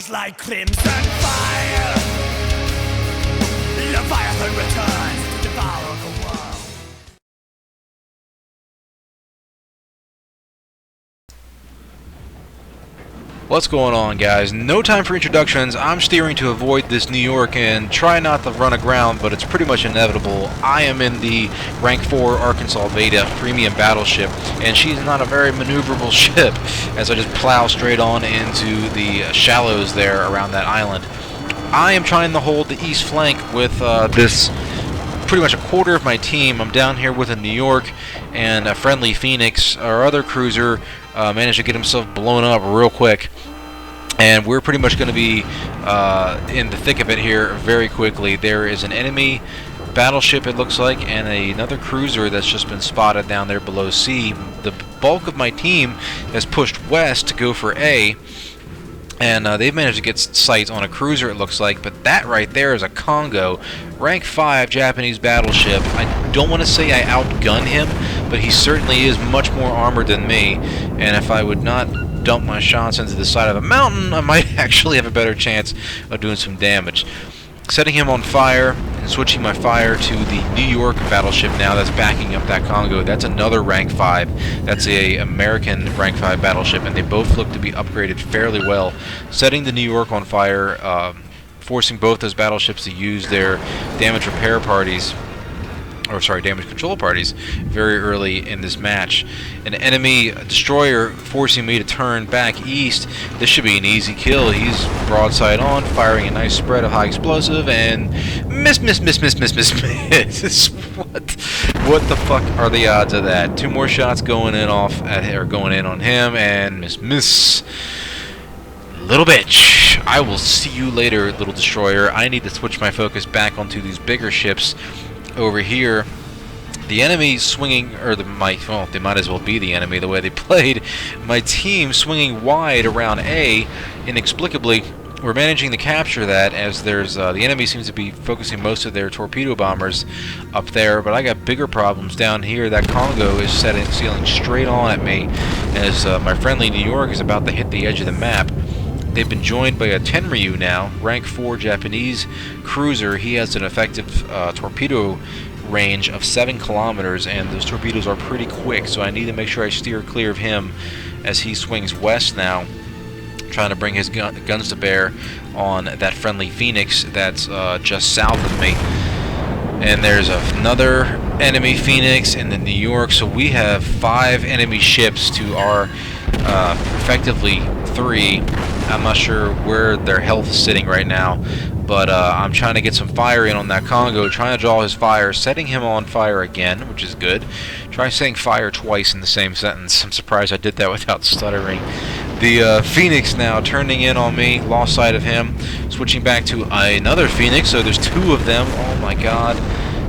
sparkles like crimson fire. Leviathan returns to devour the world. What's going on, guys? No time for introductions. I'm steering to avoid this New York and try not to run aground, but it's pretty much inevitable. I am in the Rank 4 Arkansas Beta premium battleship, and she's not a very maneuverable ship as I just plow straight on into the shallows there around that island. I am trying to hold the east flank with this pretty much a quarter of my team. I'm down here with a New York and a friendly Phoenix. Our other cruiser managed to get himself blown up real quick, and we're pretty much going to be in the thick of it here very quickly. There is an enemy battleship, it looks like, and another cruiser that's just been spotted down there below C. The bulk of my team has pushed west to go for A, and they've managed to get sight on a cruiser, it looks like, but that right there is a Congo, rank 5 Japanese battleship. I don't want to say I outgun him, but he certainly is much more armored than me, and if I would not dump my shots into the side of a mountain, I might actually have a better chance of doing some damage. Setting him on fire and switching my fire to the New York battleship now that's backing up that Congo. That's another rank 5. That's a American rank 5 battleship, and they both look to be upgraded fairly well. Setting the New York on fire, forcing both those battleships to use their damage repair parties, or sorry, damage control parties, very early in this match. An enemy destroyer forcing me to turn back east. This should be an easy kill. He's broadside on, firing a nice spread of high explosive, and miss. What the fuck are the odds of that? Two more shots going in on him, and miss. Little bitch. I will see you later, little destroyer. I need to switch my focus back onto these bigger ships over here. The enemy swinging, or they might as well be the enemy the way they played. My team swinging wide around A. Inexplicably, we're managing to capture that as there's the enemy seems to be focusing most of their torpedo bombers up there, but I got bigger problems down here. That Congo is sailing straight on at me as my friendly New York is about to hit the edge of the map. They've been joined by a Tenryu now, rank 4 Japanese cruiser. He has an effective torpedo range of 7 kilometers, and those torpedoes are pretty quick, so I need to make sure I steer clear of him as he swings west now, trying to bring his guns to bear on that friendly Phoenix that's just south of me. And there's another enemy Phoenix in the New York, so we have 5 enemy ships to our effectively 3. I'm not sure where their health is sitting right now, but I'm trying to get some fire in on that Congo, trying to draw his fire, setting him on fire again, which is good. Try saying fire twice in the same sentence. I'm surprised I did that without stuttering. The Phoenix now turning in on me, lost sight of him, switching back to another Phoenix, so there's 2 of them. Oh my god.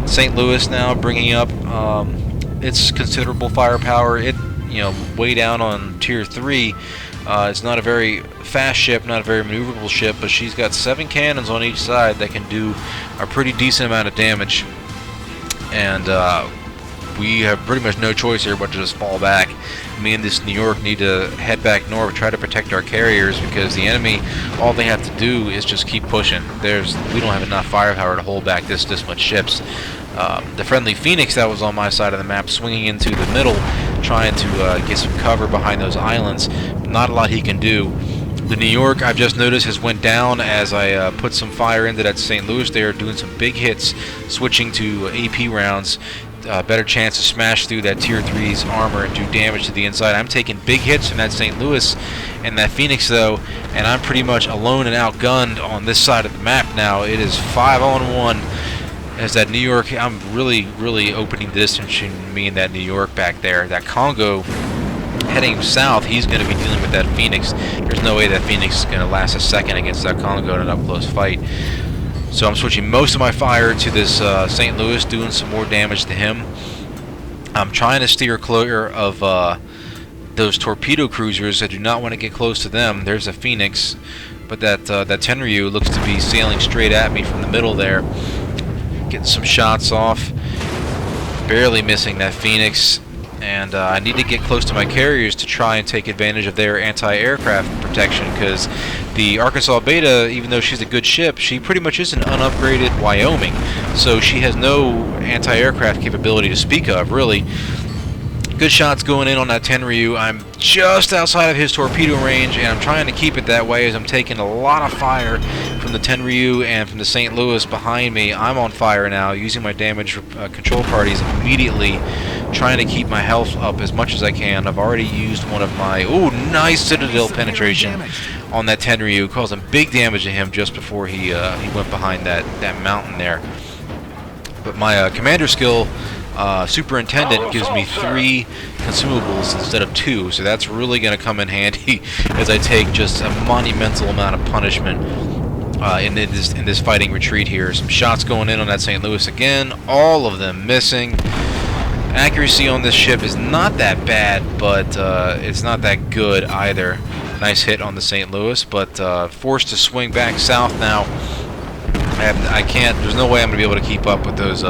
St. Louis now bringing up its considerable firepower. It, way down on tier 3. It's not a very fast ship, not a very maneuverable ship, but she's got 7 cannons on each side that can do a pretty decent amount of damage. And we have pretty much no choice here but to just fall back. Me and this New York need to head back north, try to protect our carriers, because the enemy, all they have to do is just keep pushing. We don't have enough firepower to hold back this much ships. The friendly Phoenix that was on my side of the map swinging into the middle, trying to get some cover behind those islands. Not a lot he can do. The New York, I've just noticed, has went down as I put some fire into that St. Louis there, doing some big hits, switching to AP rounds. Better chance to smash through that tier 3's armor and do damage to the inside. I'm taking big hits from that St. Louis and that Phoenix though, and I'm pretty much alone and outgunned on this side of the map now. It is 5-on-1 as that New York, I'm really opening the distance between me and that New York back there. That Congo heading south, he's going to be dealing with that Phoenix. There's no way that Phoenix is going to last a second against that Congo in an up-close fight. So I'm switching most of my fire to this St. Louis, doing some more damage to him. I'm trying to steer clear of those torpedo cruisers. I do not want to get close to them. There's a Phoenix, but that Tenryu looks to be sailing straight at me from the middle there. Getting some shots off. Barely missing that Phoenix. and I need to get close to my carriers to try and take advantage of their anti-aircraft protection, because the Arkansas Beta, even though she's a good ship, she pretty much is an unupgraded Wyoming, so she has no anti-aircraft capability to speak of, really. Good shots going in on that Tenryu. I'm just outside of his torpedo range, and I'm trying to keep it that way as I'm taking a lot of fire from the Tenryu and from the St. Louis behind me. I'm on fire now, using my damage control parties immediately, trying to keep my health up as much as I can. I've already used one of my... Ooh, nice Citadel penetration on that Tenryu, causing big damage to him just before he went behind that mountain there. But my commander skill... Superintendent gives me 3 consumables instead of 2, so that's really going to come in handy as I take just a monumental amount of punishment in this fighting retreat here. Some shots going in on that St. Louis again, all of them missing. Accuracy on this ship is not that bad, but it's not that good either. Nice hit on the St. Louis, but forced to swing back south now. And I can't. There's no way I'm going to be able to keep up with those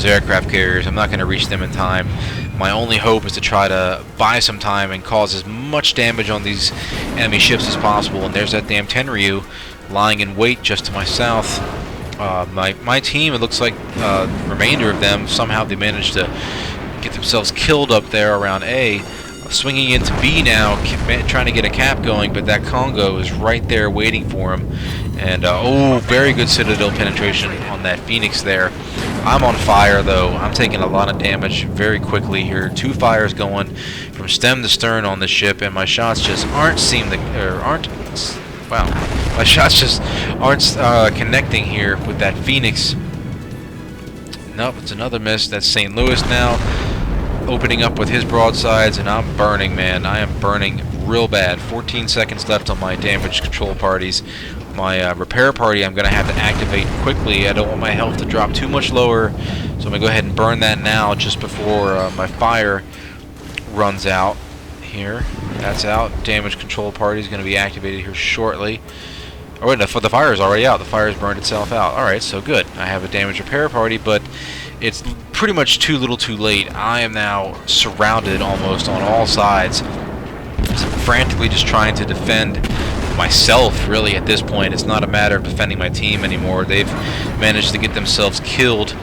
aircraft carriers. I'm not going to reach them in time. My only hope is to try to buy some time and cause as much damage on these enemy ships as possible. And there's that damn Tenryu lying in wait just to my south. My team, it looks like the remainder of them, somehow they managed to get themselves killed up there around A. Swinging into B now, trying to get a cap going, but that Congo is right there waiting for him. And, oh, very good Citadel penetration on that Phoenix there. I'm on fire, though. I'm taking a lot of damage very quickly here. 2 fires going from stem to stern on the ship, and my shots just my shots just aren't connecting here with that Phoenix. Nope, it's another miss. That's St. Louis now, opening up with his broadsides, and I'm burning, man. I am burning real bad. 14 seconds left on my damage control parties. My repair party I'm going to have to activate quickly. I don't want my health to drop too much lower, so I'm going to go ahead and burn that now just before my fire runs out here. That's out. Damage control party is going to be activated here shortly. Oh wait, the fire is already out. The fire has burned itself out. Alright, so good. I have a damage repair party, but it's pretty much too little too late. I am now surrounded almost on all sides. So I'm frantically just trying to defend myself, really, at this point. It's not a matter of defending my team anymore. They've managed to get themselves killed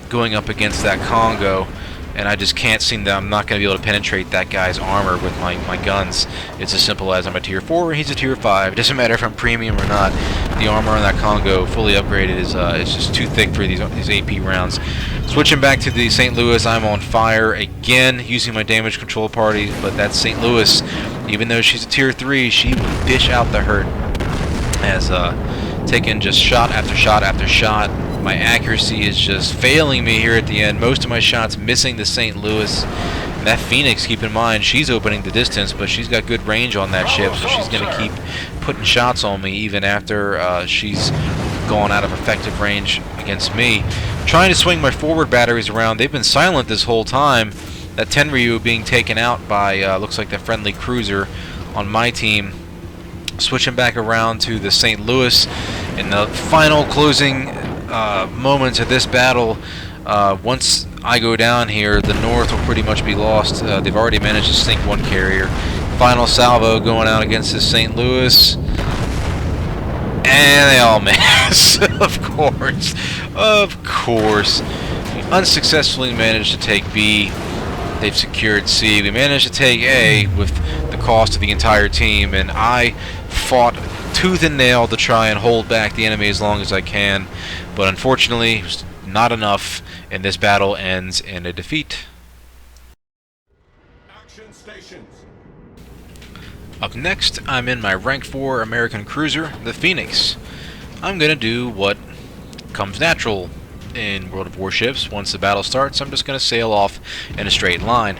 going up against that Congo, and I just can't seem to... I'm not going to be able to penetrate that guy's armor with my guns. It's as simple as I'm a tier 4 and he's a tier 5. It doesn't matter if I'm premium or not. The armor on that Congo, fully upgraded, is just too thick for these AP rounds. Switching back to the St. Louis, I'm on fire again, using my damage control party, but that St. Louis, even though she's a tier 3, she will dish out the hurt, as taking just shot after shot after shot. My accuracy is just failing me here at the end. Most of my shots missing the St. Louis. And that Phoenix, keep in mind, she's opening the distance, but she's got good range on that ship, so she's going to keep putting shots on me even after she's gone out of effective range against me. Trying to swing my forward batteries around. They've been silent this whole time. That Tenryu being taken out by, looks like the friendly cruiser on my team. Switching back around to the St. Louis in the final closing moments of this battle. Once I go down here, the North will pretty much be lost. They've already managed to sink one carrier. Final salvo going out against the St. Louis. And they all miss. Of course. Of course. We unsuccessfully managed to take B. They've secured C. We managed to take A with the cost of the entire team, and I fought tooth and nail to try and hold back the enemy as long as I can, but unfortunately it was not enough, and this battle ends in a defeat. Action stations. Up next, I'm in my rank 4 American cruiser, the Phoenix. I'm gonna do what comes natural in World of Warships. Once the battle starts, I'm just gonna sail off in a straight line.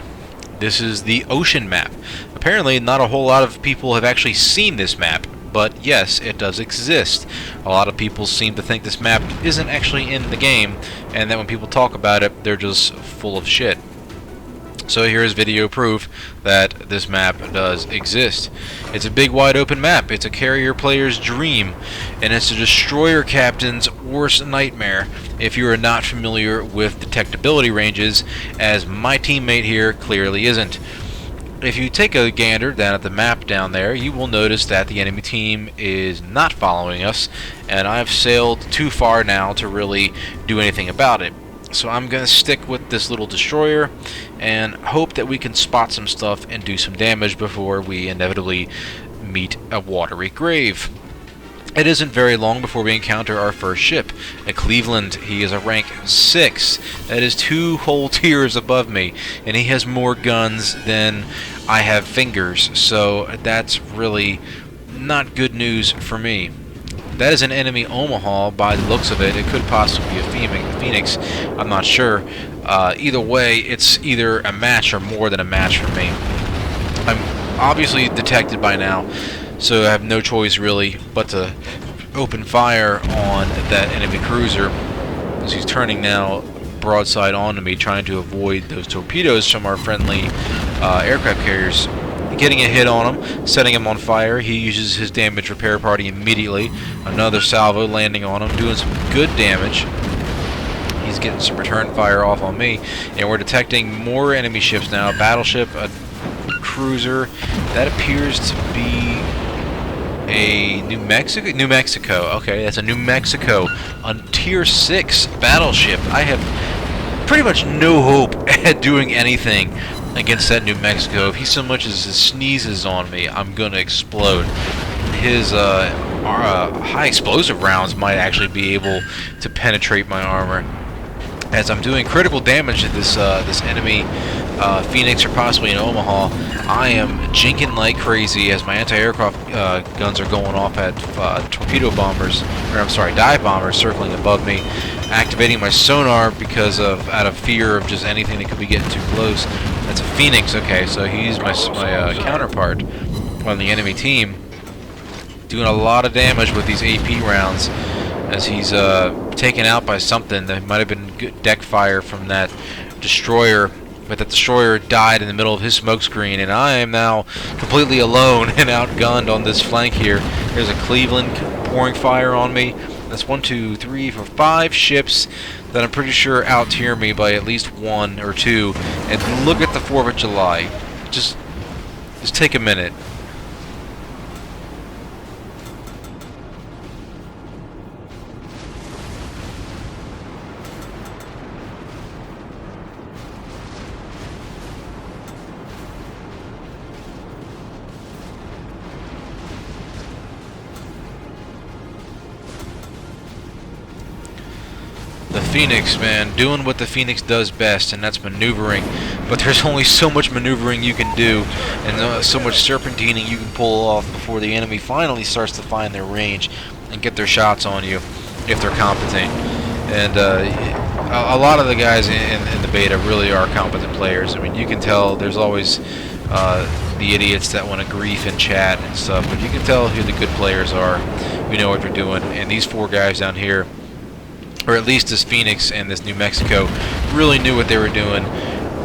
This is the ocean map. Apparently not a whole lot of people have actually seen this map, but yes, it does exist. A lot of people seem to think this map isn't actually in the game, and that when people talk about it, they're just full of shit. So here's video proof that this map does exist. It's a big wide open map. It's a carrier player's dream, and it's a destroyer captain's worst nightmare if you are not familiar with detectability ranges, as my teammate here clearly isn't. If you take a gander down at the map down there, you will notice that the enemy team is not following us, and I've sailed too far now to really do anything about it. So I'm going to stick with this little destroyer and hope that we can spot some stuff and do some damage before we inevitably meet a watery grave. It isn't very long before we encounter our first ship, a Cleveland. He is a rank 6. That is 2 whole tiers above me, and he has more guns than I have fingers, so that's really not good news for me. That is an enemy Omaha by the looks of it. It could possibly be a Phoenix. I'm not sure. Either way, it's either a match or more than a match for me. I'm obviously detected by now, so I have no choice really but to open fire on that enemy cruiser, as he's turning now broadside onto me, trying to avoid those torpedoes from our friendly aircraft carriers. Getting a hit on him, setting him on fire. He uses his damage repair party immediately. Another salvo landing on him, doing some good damage. He's getting some return fire off on me, and we're detecting more enemy ships now. A battleship, a cruiser. That appears to be a New Mexico. New Mexico. Okay, that's a New Mexico, a tier 6 battleship. I have pretty much no hope at doing anything against that New Mexico. If he so much as sneezes on me, I'm gonna explode. His high explosive rounds might actually be able to penetrate my armor, as I'm doing critical damage to this enemy Phoenix, or possibly an Omaha. I am jinking like crazy as my anti-aircraft guns are going off at torpedo bombers, or I'm sorry, dive bombers circling above me. Activating my sonar because out of fear of just anything that could be getting too close. That's a Phoenix. Okay, so he's my counterpart on the enemy team, doing a lot of damage with these AP rounds, as he's taken out by something. That might have been good deck fire from that destroyer, but that destroyer died in the middle of his smokescreen, and I am now completely alone and outgunned on this flank here. There's a Cleveland pouring fire on me. That's 1, 2, 3, 4, 5 ships that I'm pretty sure out-tier me by at least 1 or 2. And look at the 4th of July. Just take a minute. The Phoenix, man, doing what the Phoenix does best, and that's maneuvering. But there's only so much maneuvering you can do, and so much serpentining you can pull off before the enemy finally starts to find their range and get their shots on you, if they're competent. And a lot of the guys in the beta really are competent players. I mean, you can tell there's always the idiots that want to grief in chat and stuff, but you can tell who the good players are, who know what they're doing. And these 4 guys down here, or at least this Phoenix and this New Mexico, really knew what they were doing.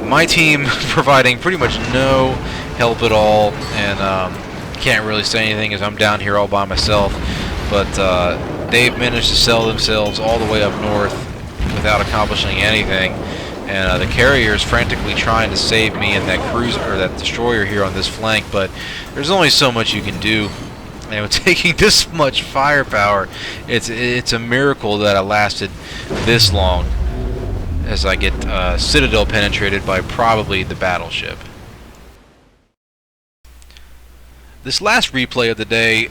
My team providing pretty much no help at all, and can't really say anything as I'm down here all by myself. But they've managed to sell themselves all the way up north without accomplishing anything. And the carrier's frantically trying to save me and that cruiser, or that destroyer here on this flank, but there's only so much you can do. And taking this much firepower, it's a miracle that I lasted this long, as I get Citadel penetrated by probably the battleship. This last replay of the day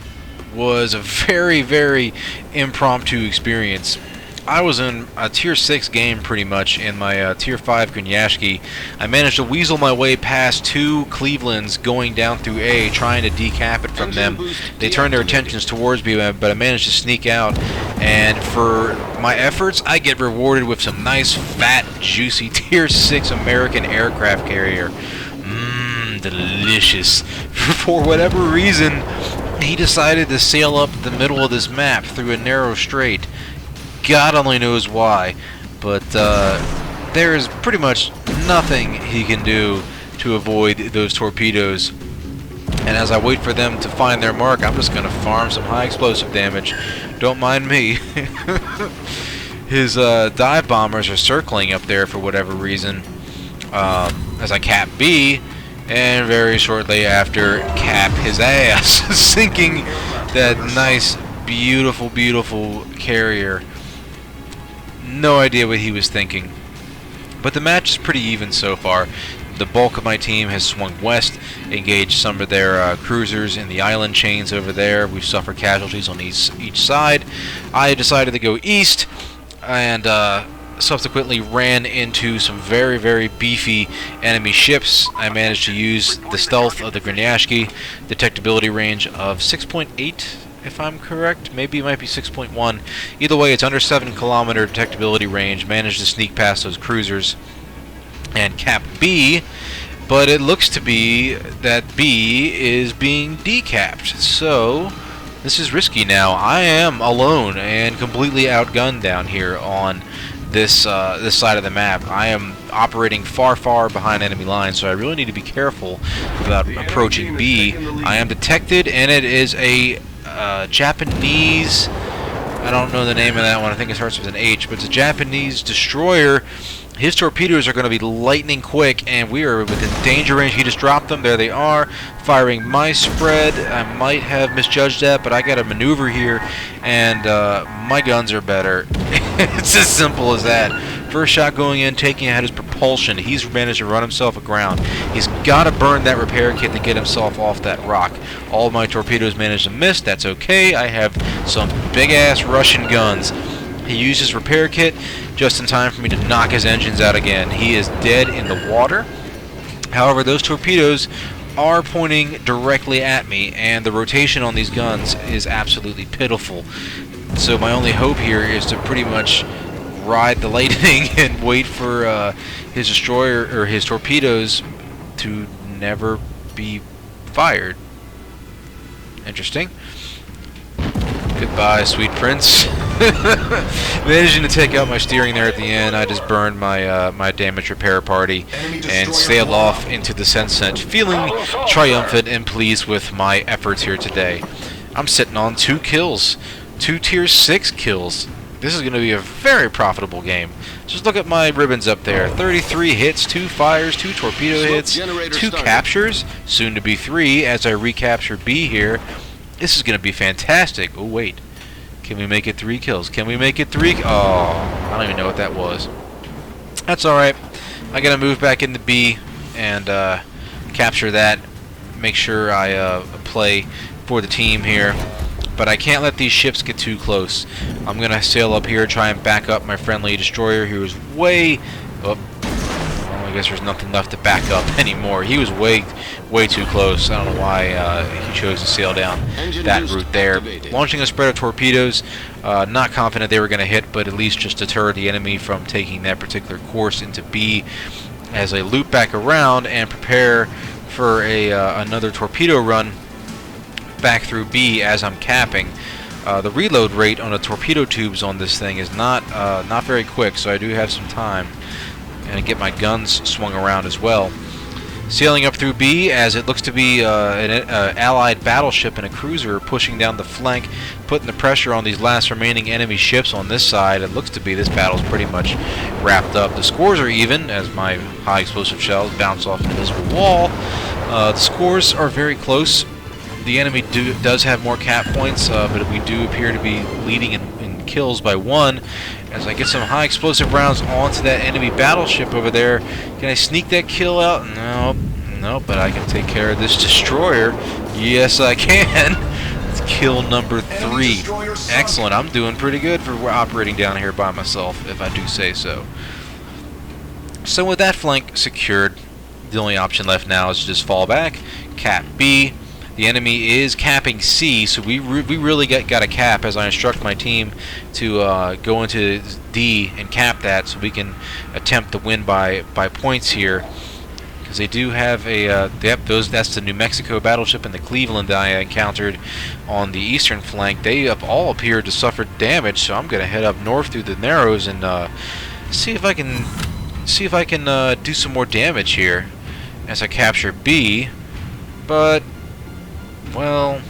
was a very, very impromptu experience. I was in a tier 6 game pretty much in my tier 5 Grunyashki. I managed to weasel my way past 2 Clevelands going down through A, trying to decap it from them. They turned their attentions towards me, but I managed to sneak out. And for my efforts, I get rewarded with some nice, fat, juicy tier 6 American aircraft carrier. Delicious. For whatever reason, he decided to sail up the middle of this map through a narrow strait. God only knows why, but there is pretty much nothing he can do to avoid those torpedoes. And as I wait for them to find their mark, I'm just going to farm some high explosive damage. Don't mind me. His dive bombers are circling up there for whatever reason as I cap B, and very shortly after cap his ass, sinking that nice, beautiful, beautiful carrier. No idea what he was thinking. But the match is pretty even so far. The bulk of my team has swung west, engaged some of their cruisers in the island chains over there. We've suffered casualties on each side. I decided to go east and subsequently ran into some very, very beefy enemy ships. I managed to use the stealth of the Grenashki, detectability range of 6.8, if I'm correct. Maybe it might be 6.1. Either way, it's under 7-kilometer detectability range. Managed to sneak past those cruisers and cap B, but it looks to be that B is being decapped. So this is risky now. I am alone and completely outgunned down here on this side of the map. I am operating far, far behind enemy lines, so I really need to be careful about approaching B. I am detected, and it is a Japanese, I don't know the name of that one, I think it starts with an H, but it's a Japanese destroyer. His torpedoes are going to be lightning quick, and we are within danger range. He just dropped them. There they are, firing my spread. I might have misjudged that, but I got a maneuver here, and my guns are better. It's as simple as that. First shot going in, taking out his propulsion. He's managed to run himself aground. He's got to burn that repair kit to get himself off that rock. All of my torpedoes managed to miss. That's okay. I have some big-ass Russian guns. He used his repair kit just in time for me to knock his engines out again. He is dead in the water. However, those torpedoes are pointing directly at me, and the rotation on these guns is absolutely pitiful. So my only hope here is to pretty much ride the lightning and wait for his destroyer or his torpedoes to never be fired. Interesting. Goodbye, sweet prince. Managing to take out my steering there at the end, I just burned my my damage repair party and sailed off into the sunset, feeling triumphant and pleased with my efforts here today. I'm sitting on 2 kills, 2 tier 6 kills. This is going to be a very profitable game. Just look at my ribbons up there. 33 hits, 2 fires, 2 torpedo hits, 2 captures, soon to be 3 as I recapture B here. This is going to be fantastic. Oh, wait. Can we make it 3 kills? Can we make it 3? Oh, I don't even know what that was. That's alright. I got to move back into B and capture that. Make sure I play for the team here. But I can't let these ships get too close. I'm going to sail up here, try and back up my friendly destroyer who is way... Oh, I guess there's nothing left to back up anymore. He was way too close. I don't know why he chose to sail down that route there. Launching a spread of torpedoes. Not confident they were going to hit, but at least just deter the enemy from taking that particular course into B as I loop back around and prepare for another torpedo run back through B as I'm capping. The reload rate on the torpedo tubes on this thing is not very quick, so I do have some time. And get my guns swung around as well. Sailing up through B as it looks to be an allied battleship and a cruiser pushing down the flank, putting the pressure on these last remaining enemy ships on this side. It looks to be this battle's pretty much wrapped up. The scores are even as my high explosive shells bounce off an invisible wall. The scores are very close. The enemy does have more cap points, but we do appear to be leading in kills by 1. As I get some high explosive rounds onto that enemy battleship over there. Can I sneak that kill out? No, but I can take care of this destroyer. Yes, I can. It's kill number 3. Excellent. I'm doing pretty good for operating down here by myself, if I do say so. So with that flank secured, the only option left now is to just fall back, cap B. The enemy is capping C, so we really got a cap as I instruct my team to go into D and cap that, so we can attempt to win by points here. Because they do have a that's the New Mexico battleship and the Cleveland that I encountered on the eastern flank. They all appear to suffer damage, so I'm going to head up north through the Narrows and see if I can see if I can do some more damage here as I capture B. But, well,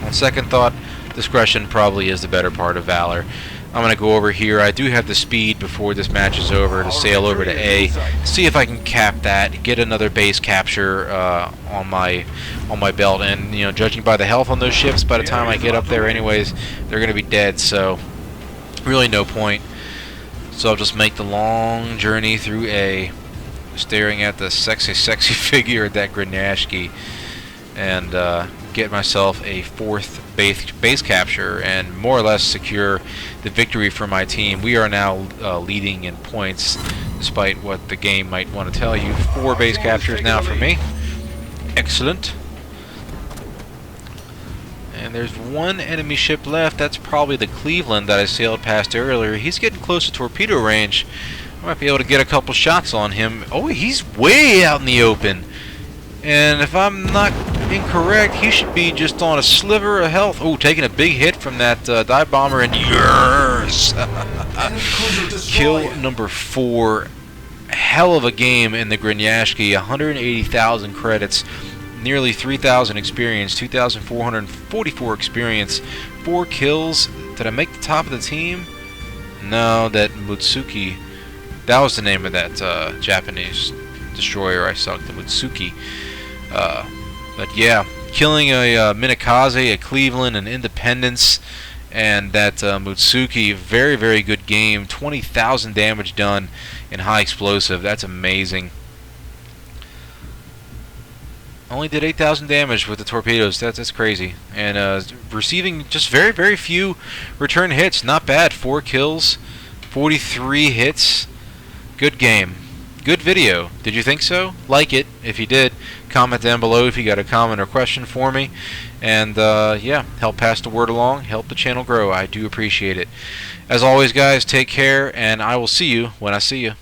on second thought, discretion probably is the better part of valor. I'm going to go over here. I do have the speed before this match is over to sail over to A, see if I can cap that, get another base capture on my belt. And, you know, judging by the health on those ships, by the time I get up there anyways, they're going to be dead, so really no point. So I'll just make the long journey through A, staring at the sexy figure of that Grenashki, and get myself a 4th base capture and more or less secure the victory for my team. We are now leading in points, despite what the game might want to tell you. 4 base captures now for me. Excellent. And there's 1 enemy ship left. That's probably the Cleveland that I sailed past earlier. He's getting close to torpedo range. I might be able to get a couple shots on him. Oh, he's way out in the open. And if I'm not incorrect, he should be just on a sliver of health. Oh, taking a big hit from that dive bomber, and yes! Kill number 4. Hell of a game in the Grenashki. 180,000 credits, nearly 3,000 experience, 2,444 experience, 4 kills. Did I make the top of the team? No, that Mutsuki. That was the name of that Japanese destroyer I sunk, the Mutsuki. But yeah, killing a Minakaze, a Cleveland, an Independence, and that Mutsuki. Very, very good game. 20,000 damage done in high explosive. That's amazing. Only did 8,000 damage with the torpedoes. That's crazy. And receiving just very, very few return hits. Not bad. 4 kills, 43 hits. Good game. Good video. Did you think so? Like it if you did. Comment down below if you got a comment or question for me. And yeah, help pass the word along. Help the channel grow. I do appreciate it. As always, guys, take care, and I will see you when I see you.